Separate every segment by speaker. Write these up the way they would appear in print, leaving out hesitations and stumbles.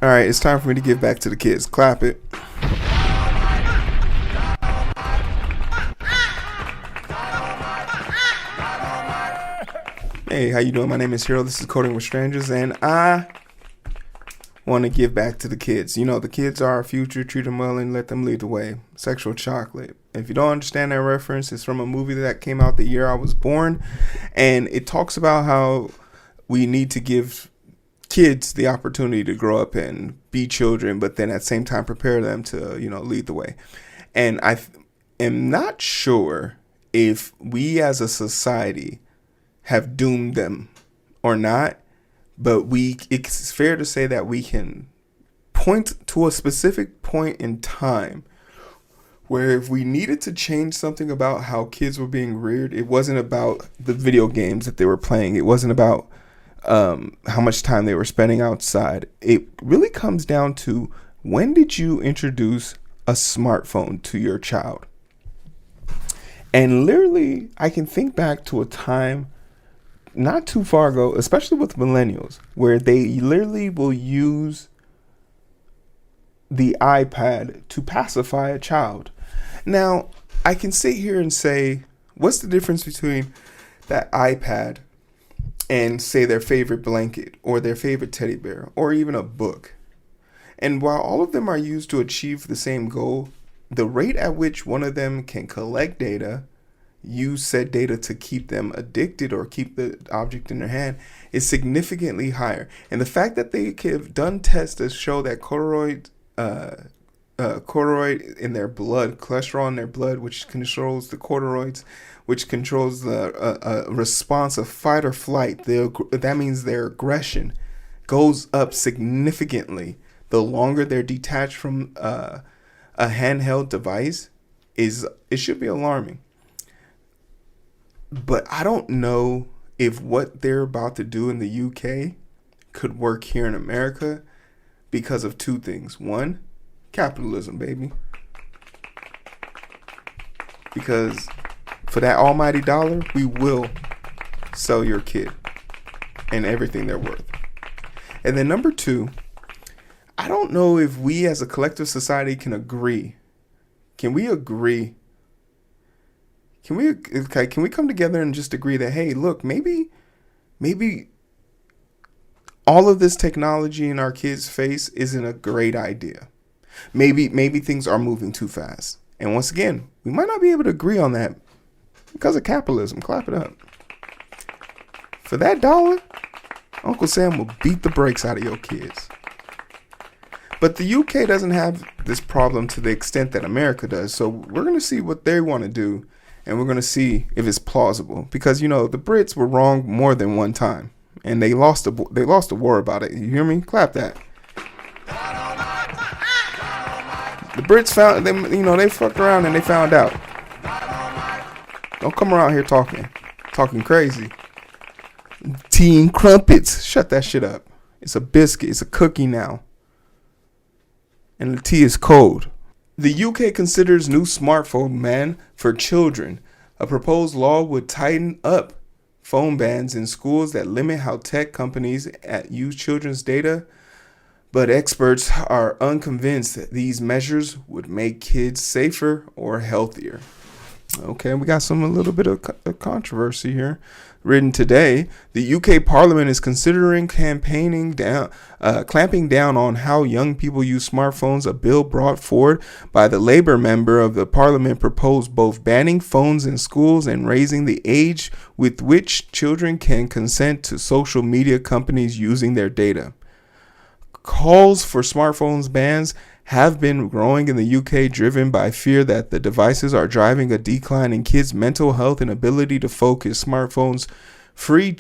Speaker 1: All right, it's time for me to give back to the kids. Clap it. Hey, how you doing? My name is Hero. This is Coding with Strangers, and I want to give back to the kids. You know, the kids are our future. Treat them well and let them lead the way. Sexual Chocolate. If you don't understand that reference, it's from a movie that came out the year I was born, and it talks about how we need to give kids the opportunity to grow up and be children, but then at the same time prepare them to, lead the way. And I am not sure if we as a society have doomed them or not, but it's fair to say that we can point to a specific point in time where if we needed to change something about how kids were being reared, it wasn't about the video games that they were playing. It wasn't about how much time they were spending outside. It really comes down to, when did you introduce a smartphone to your child? And literally, I can think back to a time not too far ago, especially with millennials, where they literally will use the iPad to pacify a child. Now, I can sit here and say, what's the difference between that iPad and, say, their favorite blanket or their favorite teddy bear or even a book? And while all of them are used to achieve the same goal, the rate at which one of them can collect data, use said data to keep them addicted or keep the object in their hand, is significantly higher. And the fact that they have done tests to show that corticoid in their blood, cholesterol in their blood, which controls the corticoids, which controls the response of fight or flight, that means their aggression goes up significantly the longer they're detached from a handheld device. It should be alarming. But I don't know if what they're about to do in the UK could work here in America because of two things. One, capitalism, baby. Because for that almighty dollar, we will sell your kid and everything they're worth. And then number two, I don't know if we as a collective society can agree. Can we agree? Can we come together and just agree that, hey, look, maybe all of this technology in our kids' face isn't a great idea. Maybe things are moving too fast. And once again, we might not be able to agree on that because of capitalism. Clap it up. For that dollar, Uncle Sam will beat the brakes out of your kids. But the UK doesn't have this problem to the extent that America does. So we're going to see what they want to do. And we're going to see if it's plausible, because, the Brits were wrong more than one time, and they lost a war about it. You hear me? Clap that. The Brits found them, they fucked around and they found out. Don't come around here talking crazy. Tea and crumpets. Shut that shit up. It's a biscuit. It's a cookie now. And the tea is cold. The UK considers new smartphone ban for children. A proposed law would tighten up phone bans in schools that limit how tech companies use children's data. But experts are unconvinced that these measures would make kids safer or healthier. Okay, we got a little bit of controversy here. Written today, the UK Parliament is considering clamping down on how young people use smartphones. A bill brought forward by the Labour member of the Parliament proposed both banning phones in schools and raising the age with which children can consent to social media companies using their data. Calls for smartphones bans have been growing in the UK, driven by fear that the devices are driving a decline in kids' mental health and ability to focus. Smartphones free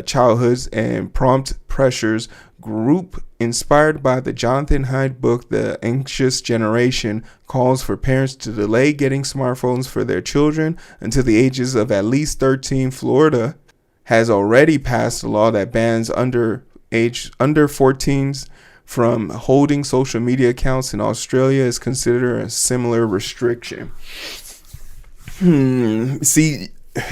Speaker 1: childhoods and prompt pressures group inspired by the Jonathan Haidt book, The Anxious Generation, calls for parents to delay getting smartphones for their children until the ages of at least 13. Florida has already passed a law that bans under 14s from holding social media accounts. In Australia is considered a similar restriction. See,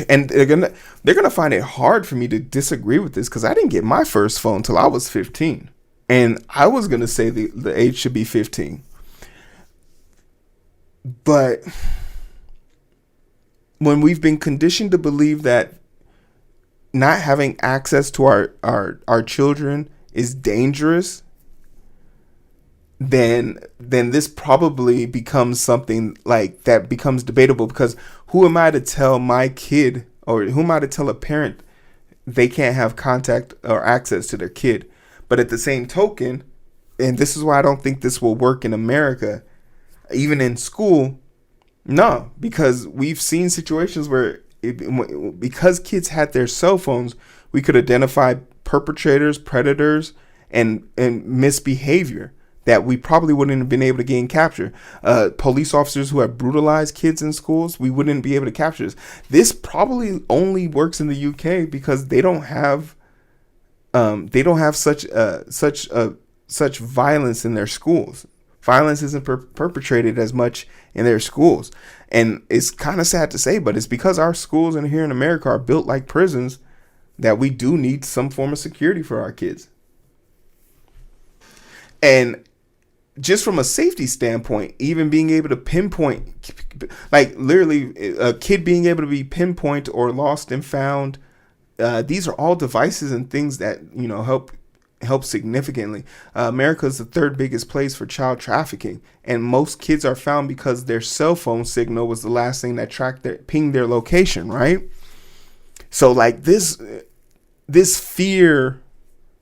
Speaker 1: and they're gonna find it hard for me to disagree with this, because I didn't get my first phone till I was 15. And I was going to say the age should be 15. But when we've been conditioned to believe that not having access to our children is dangerous, then this probably becomes something like that becomes debatable, because who am I to tell my kid, or who am I to tell a parent they can't have contact or access to their kid? But at the same token, and this is why I don't think this will work in America, even in school, no, because we've seen situations where because kids had their cell phones, we could identify perpetrators, predators, and misbehavior that we probably wouldn't have been able to gain capture. Police officers who have brutalized kids in schools, we wouldn't be able to capture this. This probably only works in the UK because they don't have such violence in their schools. Violence isn't perpetrated as much in their schools. And it's kind of sad to say, but it's because our schools in here in America are built like prisons that we do need some form of security for our kids. And just from a safety standpoint, even being able to pinpoint, like literally a kid being able to be pinpoint or lost and found, these are all devices and things that, help significantly. America is the third biggest place for child trafficking, and most kids are found because their cell phone signal was the last thing that pinged their location, right? So like this fear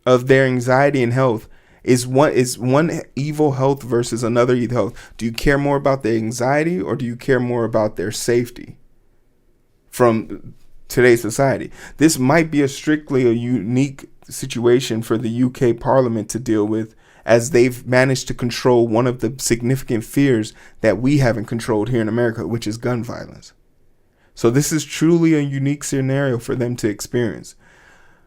Speaker 1: of their anxiety and health is one evil health versus another evil health. Do you care more about their anxiety, or do you care more about their safety from today's society? This might be strictly a unique situation for the UK Parliament to deal with, as they've managed to control one of the significant fears that we haven't controlled here in America, which is gun violence. So this is truly a unique scenario for them to experience.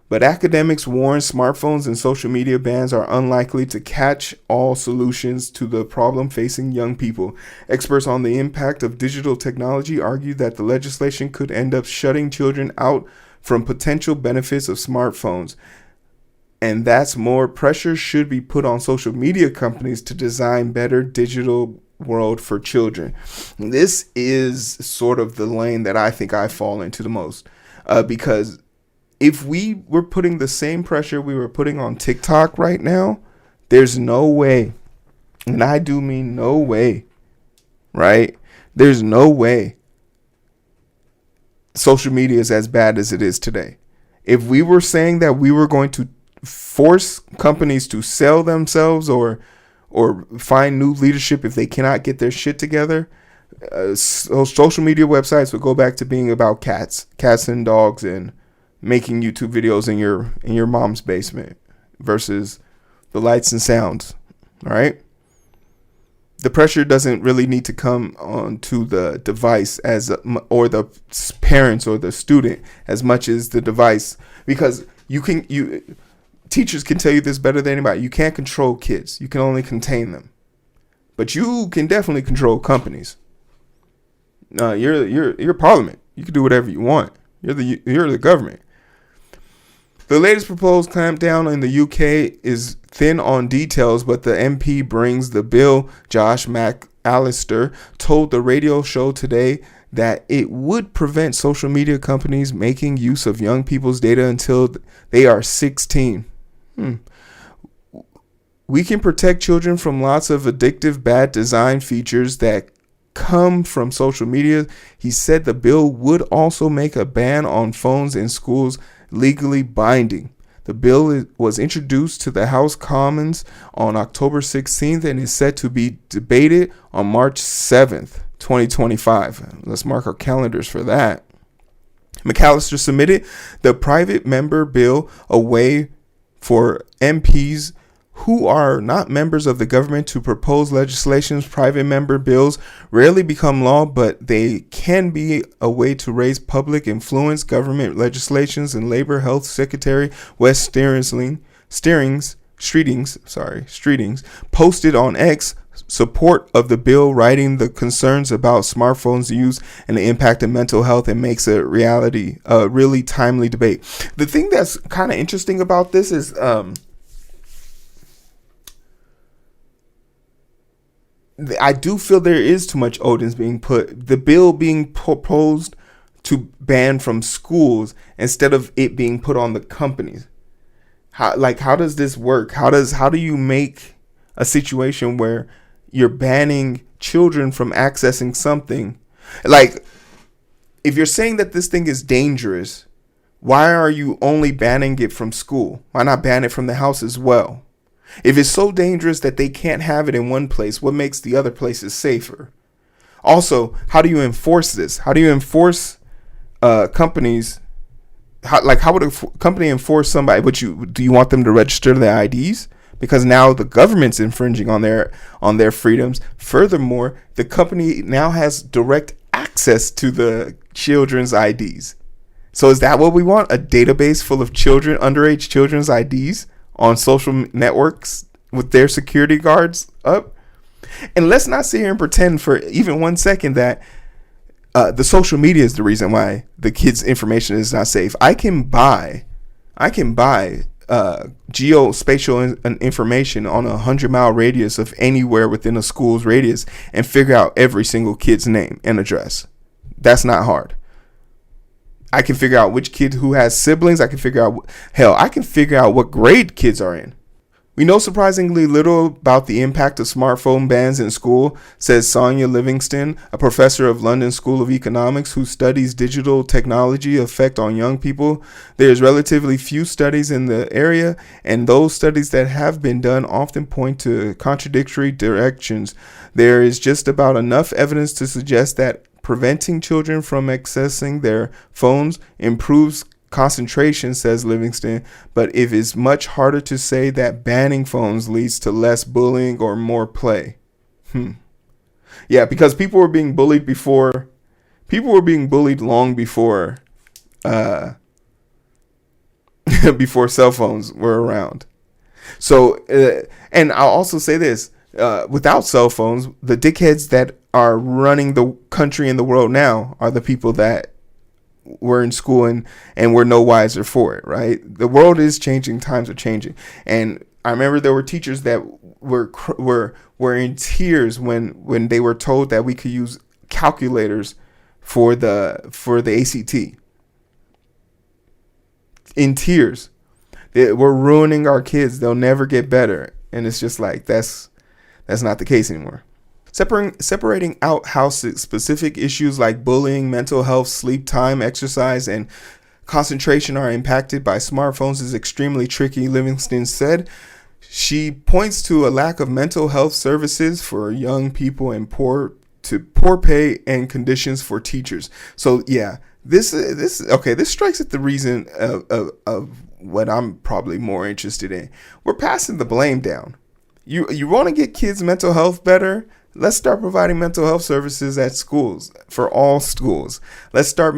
Speaker 1: But academics warn smartphones and social media bans are unlikely to catch all solutions to the problem facing young people. Experts on the impact of digital technology argue that the legislation could end up shutting children out from potential benefits of smartphones. And that's more pressure should be put on social media companies to design better digital world for children. This is sort of the lane that I think I fall into the most, because if we were putting the same pressure we were putting on TikTok right now, there's no way, and I do mean no way, right? There's no way social media is as bad as it is today. If we were saying that we were going to force companies to sell themselves or find new leadership if they cannot get their shit together, social media websites would go back to being about cats and dogs and making YouTube videos in your mom's basement versus the lights and sounds. All right. The pressure doesn't really need to come onto the device or the parents or the student as much as the device, because teachers can tell you this better than anybody. You can't control kids. You can only contain them. But you can definitely control companies. You're Parliament. You can do whatever you want. You're the government. The latest proposed clampdown in the UK is thin on details, but the MP brings the bill. Josh McAllister told the radio show today that it would prevent social media companies making use of young people's data until they are 16. We can protect children from lots of addictive bad design features that come from social media. He said the bill would also make a ban on phones in schools legally binding. The bill was introduced to the House Commons on October 16th and is set to be debated on March 7th, 2025. Let's mark our calendars for that. McAllister submitted the private member bill, a way for MPs who are not members of the government to propose legislations. Private member bills rarely become law, but they can be a way to raise public influence. Government legislations and Labor Health Secretary Wes Streetings posted on X support of the bill, writing the concerns about smartphones use and the impact of mental health, and makes a really timely debate. The thing that's kind of interesting about this is I do feel there is too much onus being put. The bill being proposed to ban from schools instead of it being put on the companies. How does this work? How do you make a situation where you're banning children from accessing something? Like, if you're saying that this thing is dangerous, why are you only banning it from school? Why not ban it from the house as well? If it's so dangerous that they can't have it in one place, what makes the other places safer? Also, how do you enforce this? How do you enforce companies? How would a company enforce somebody? Do you want them to register their IDs? Because now the government's infringing on their freedoms. Furthermore, the company now has direct access to the children's IDs. So is that what we want? A database full of underage children's IDs on social networks with their security guards up? And let's not sit here and pretend for even 1 second that the social media is the reason why the kids' information is not safe. I can buy geospatial information on a 100-mile radius of anywhere within a school's radius and figure out every single kid's name and address. That's not hard. I can figure out which kid who has siblings. I can figure out what grade kids are in. We know surprisingly little about the impact of smartphone bans in school, says Sonia Livingston, a professor of London School of Economics who studies digital technology effect on young people. There's relatively few studies in the area, and those studies that have been done often point to contradictory directions. There is just about enough evidence to suggest that preventing children from accessing their phones improves concentration, says Livingston, but it is much harder to say that banning phones leads to less bullying or more play. Yeah, because people were being bullied before. People were being bullied long before before cell phones were around. So, and I'll also say this, without cell phones, the dickheads that are running the country and the world now are the people that were in school and were no wiser for it, right? The world is changing, times are changing. And I remember there were teachers that were in tears when they were told that we could use calculators for the ACT. In tears. We're ruining our kids. They'll never get better. And it's just like, that's not the case anymore. Separating out how specific issues like bullying, mental health, sleep time, exercise, and concentration are impacted by smartphones is extremely tricky, Livingston said. She points to a lack of mental health services for young people and poor pay and conditions for teachers. So yeah, this strikes at the reason of what I'm probably more interested in. We're passing the blame down. You want to get kids' mental health better? Let's start providing mental health services at schools, for all schools. Let's start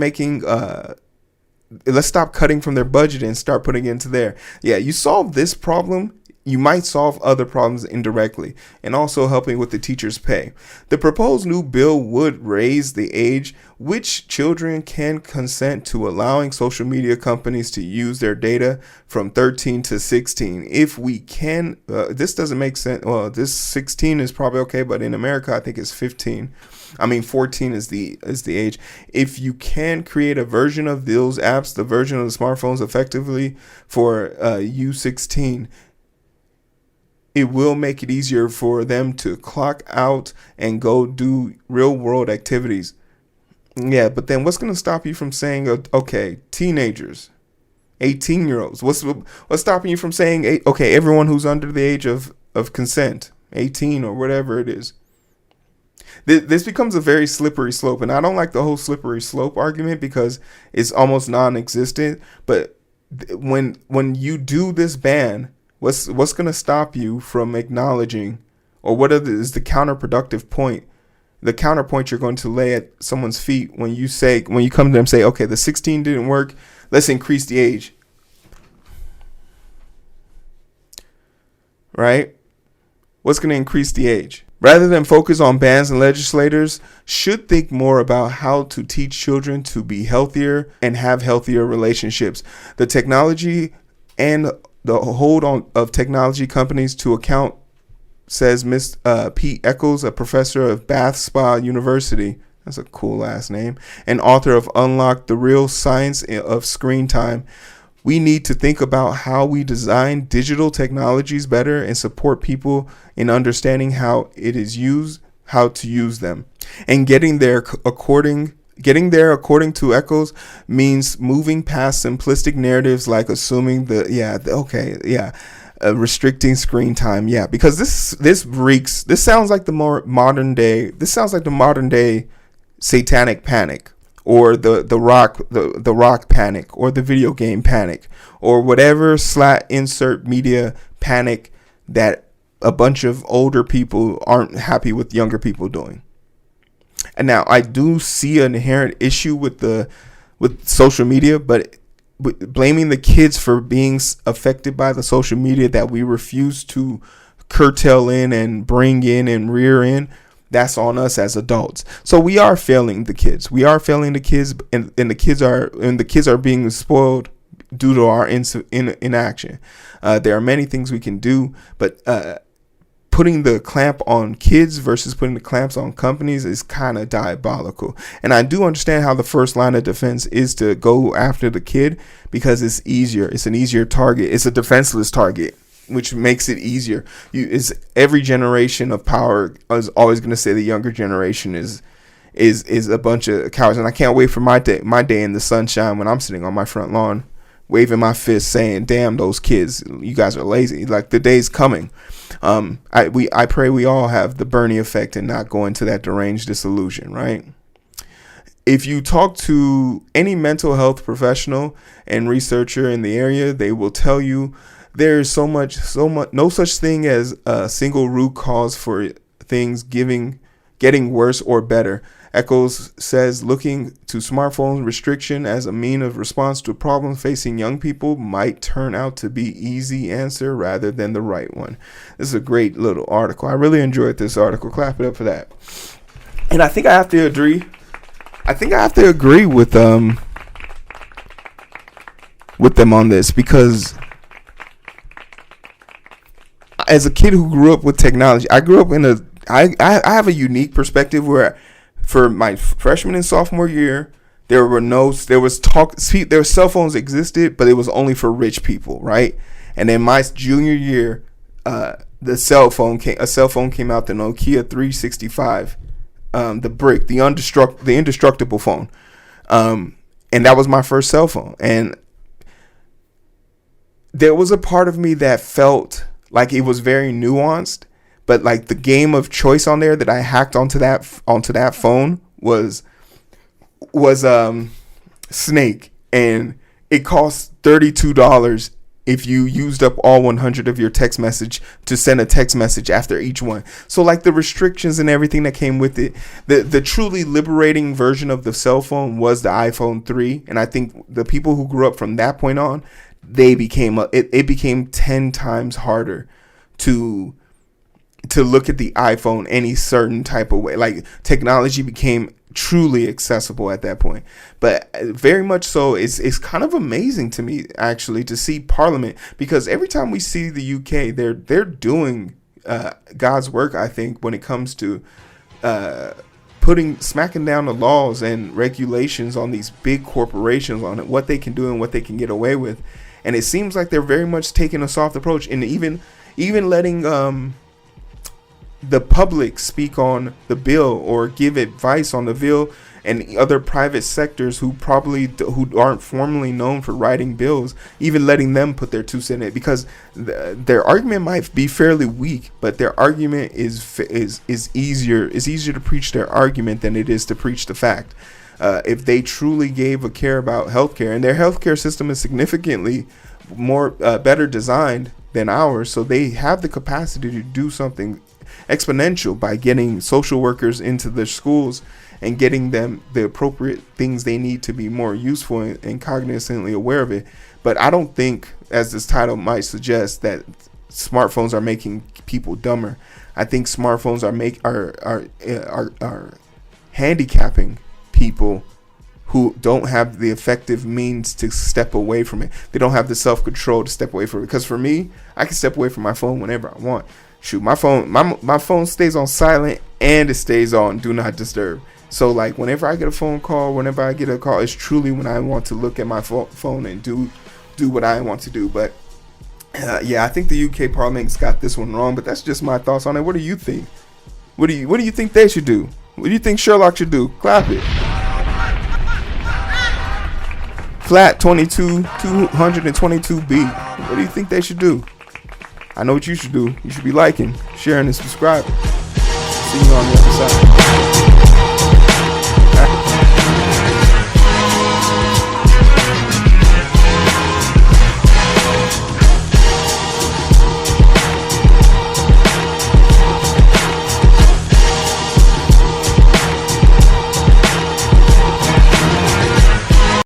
Speaker 1: let's stop cutting from their budget and start putting it into there. Yeah, you solve this problem, you might solve other problems indirectly, and also helping with the teachers' pay. The proposed new bill would raise the age which children can consent to allowing social media companies to use their data from 13 to 16. If we can, this doesn't make sense. Well, this 16 is probably okay, but in America, I think it's 15. 14 is the age. If you can create a version of those apps, the version of the smartphones effectively for U16, it will make it easier for them to clock out and go do real world activities. Yeah, but then what's going to stop you from saying, okay, teenagers, 18-year-olds? What's stopping you from saying, okay, everyone who's under the age of consent, 18 or whatever it is? This becomes a very slippery slope, and I don't like the whole slippery slope argument because it's almost non-existent. But when you do this ban, what's going to stop you from acknowledging, or what is the counterproductive point? The counterpoint you're going to lay at someone's feet when you come to them and say, okay, the 16 didn't work, let's increase the age. Right? What's going to increase the age? Rather than focus on bans, and legislators should think more about how to teach children to be healthier and have healthier relationships. The technology and the hold on of technology companies to account says Miss Pete Eccles, a professor of Bath Spa University. That's a cool last name. And author of Unlock the Real Science of Screen Time. We need to think about how we design digital technologies better and support people in understanding how it is used, how to use them. And getting there according to Eccles means moving past simplistic narratives like assuming restricting screen time. Yeah, because this sounds like the modern day satanic panic, or the rock panic, or the video game panic, or whatever insert media panic that a bunch of older people aren't happy with younger people doing. And now I do see an inherent issue with social media, but blaming the kids for being affected by the social media that we refuse to curtail in and bring in and rear in, that's on us as adults. So we are failing the kids. And the kids are being spoiled due to our inaction. There are many things we can do, but putting the clamp on kids versus putting the clamps on companies is kind of diabolical. And I do understand how the first line of defense is to go after the kid, because it's easier. It's an easier target. It's a defenseless target, which makes it easier. Every generation of power is always going to say the younger generation is a bunch of cowards. And I can't wait for my day in the sunshine when I'm sitting on my front lawn waving my fist saying, damn those kids, you guys are lazy. Like, the day's coming. I pray we all have the Bernie effect and not go into that deranged disillusion, right? If you talk to any mental health professional and researcher in the area, they will tell you there is so much, no such thing as a single root cause for things getting worse or better. Eccles says looking to smartphone restriction as a mean of response to problems facing young people might turn out to be easy answer rather than the right one. This is a great little article. I really enjoyed this article. Clap it up for that. And I think I have to agree. With them on this, because as a kid who grew up with technology, I grew up I have a unique perspective where for my freshman and sophomore year, there was cell phones existed, but it was only for rich people, right? And then my junior year, a cell phone came out, the Nokia 365, the brick, the indestructible phone, and that was my first cell phone. And there was a part of me that felt like it was very nuanced. But like the game of choice on there that I hacked onto that phone was Snake, and it cost $32 if you used up all 100 of your text message to send a text message after each one. So like the restrictions and everything that came with it, the truly liberating version of the cell phone was the iPhone 3, and I think the people who grew up from that point on, it became 10 times harder to look at the iPhone any certain type of way. Like, technology became truly accessible at that point. But very much so, it's kind of amazing to me, actually, to see Parliament, because every time we see the UK, they're doing God's work, I think, when it comes to smacking down the laws and regulations on these big corporations, on what they can do and what they can get away with. And it seems like they're very much taking a soft approach, and even letting the public speak on the bill or give advice on the bill, and other private sectors who aren't formally known for writing bills, even letting them put their 2 cents in it, because their argument might be fairly weak, but their argument is easier. It's easier to preach their argument than it is to preach the fact. If they truly gave a care about healthcare, and their healthcare system is significantly more better designed than ours, so they have the capacity to do something exponential by getting social workers into their schools and getting them the appropriate things they need to be more useful and cognizantly aware of it. But I don't think, as this title might suggest, that smartphones are making people dumber. I think smartphones are handicapping people who don't have the effective means to step away from it. They don't have the self-control to step away from it. Because for me, I can step away from my phone whenever I want. shoot, my phone stays on silent and it stays on do not disturb. So like whenever I get a phone call, whenever I get a call, it's truly when I want to look at my phone and do what I want to do. But yeah, I think the UK Parliament's got this one wrong, but that's just my thoughts on it. What do you think? What do you think they should do? What do you think Sherlock should do? Clap it. Flat 22 222B. What do you think they should do? I know what you should do. You should be liking, sharing, and subscribing. See you on the other side.